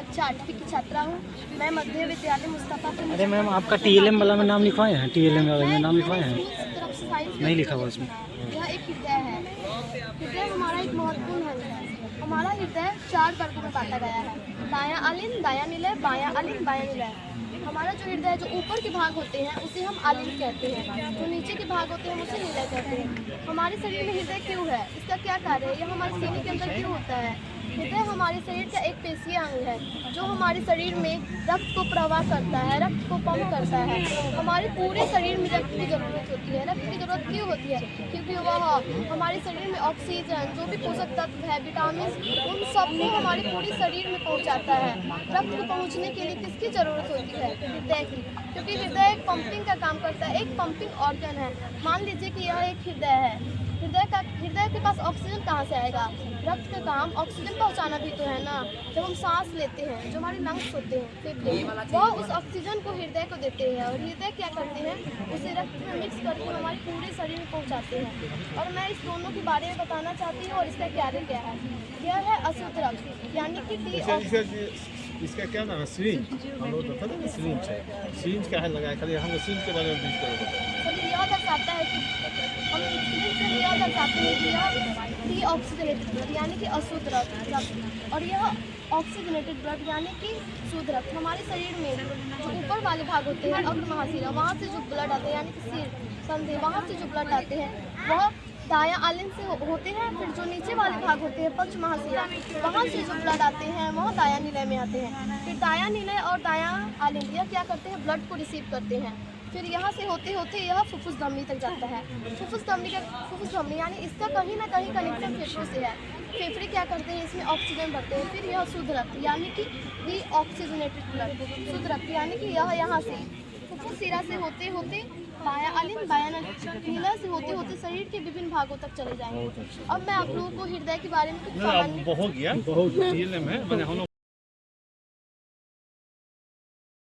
कक्षा 8वीं की छात्रा हूँ। मैं मध्य विद्यालय मुस्तफापुर। अरे मैम, आपका TLM वाला में नाम लिखवाए हैं? TLM वाले में नाम लिखवाए हैं? तरफ से साइंस नहीं लिखा हुआ उसमें। यह एक हृदय है। हृदय हमारा एक महत्वपूर्ण अंग है। हमारा हृदय 4 वर्गों में बांटा गया है, दायां अलिंद, दायां निलय, बायां अलिंद, बायां निलय। हमारा जो हृदय है, जो ऊपर के भाग होते हैं उसे हम अलिंद कहते हैं, जो नीचे के भाग होते हैं हम उसे निलय कहते हैं। हमारे शरीर में हृदय क्यों है, इसका क्या कार्य है, यह हमारे सीने के अंदर क्यों होता है? हृदय हमारे शरीर का एक पेशीय अंग है जो हमारे शरीर में रक्त को प्रवाह करता है, रक्त को पंप करता है। हमारे पूरे शरीर में रक्त की जरूरत होती है। रक्त की जरूरत क्यों होती है? क्योंकि वह हमारे शरीर में ऑक्सीजन, जो भी पोषक तत्व है, विटामिन, उन सबको हमारे पूरे शरीर में पहुंचाता है। रक्त को पहुंचने के लिए किसकी जरूरत होती है? हृदय की, क्योंकि हृदय एक पंपिंग का काम करता है, एक पंपिंग ऑर्गन है। मान लीजिए कि यह एक हृदय है। हृदय के पास ऑक्सीजन कहाँ से आएगा? रक्त का काम ऑक्सीजन पहुंचाना भी तो है ना। जब हम सांस लेते हैं, जो हमारे लंग्स होते हैं, फेफड़े, वह उस ऑक्सीजन को हृदय को देते हैं और हृदय क्या करते हैं, उसे रक्त में मिक्स करके हमारे पूरे शरीर में पहुंचाते हैं। और मैं इस दोनों के बारे में बताना चाहती हूँ और इसका कार्य क्या है। यह है अशुद्ध रक्त, यानी कि इसका क्या नाम है? सिरिंज। हम लोग तो पता है सिरिंज है। सिरिंज क्या है लगाया? खाली हम सिरिंज के बारे में बीच करेंगे। यह दर्शाता है कि हम यह दर्शाते हैं कि यह डीऑक्सीजनेटेड ब्लड, यानी कि अशुद्ध रक्त, और यह ऑक्सीजनेटेड ब्लड यानी कि शुद्ध रक्त। हमारे शरीर में जो ऊपर वाले भाग होते हैं, अग्र महाशिरा, वहाँ से जो ब्लड आते हैं, यानी कि सिर, कंधे, वहाँ से जो ब्लड आते हैं वह दायां आलिंद से होते हैं। फिर जो नीचे वाले भाग होते हैं, पक्ष महाशिरा, वहाँ से जो ब्लड आते हैं वह दायां निलय में आते हैं। फिर दायां निलय और दायां आलिंद यह क्या करते हैं? ब्लड को रिसीव करते हैं। फिर यहाँ से होते होते यह फुफ्फुस धमनी तक जाता है। फुफ्फुस धमनी यानी इसका कहीं ना कहीं कनेक्शन फेफड़ों से है। फेफड़े क्या करते हैं? इसमें ऑक्सीजन भरते हैं। फिर यह शुद्ध रक्त यानी कि डीऑक्सीजनेटेड ब्लड, शुद्ध रक्त यानी कि यह यहाँ से फुफ्फुस सिरा से होते होते बायां अलिंद, बायां निलय से होते होते शरीर के विभिन्न भागों तक चले जाएंगे। अब मैं आप लोगों को हृदय के बारे में कुछ सामान्य बहुत गया, बहुत TLM है, मैंने हम लोग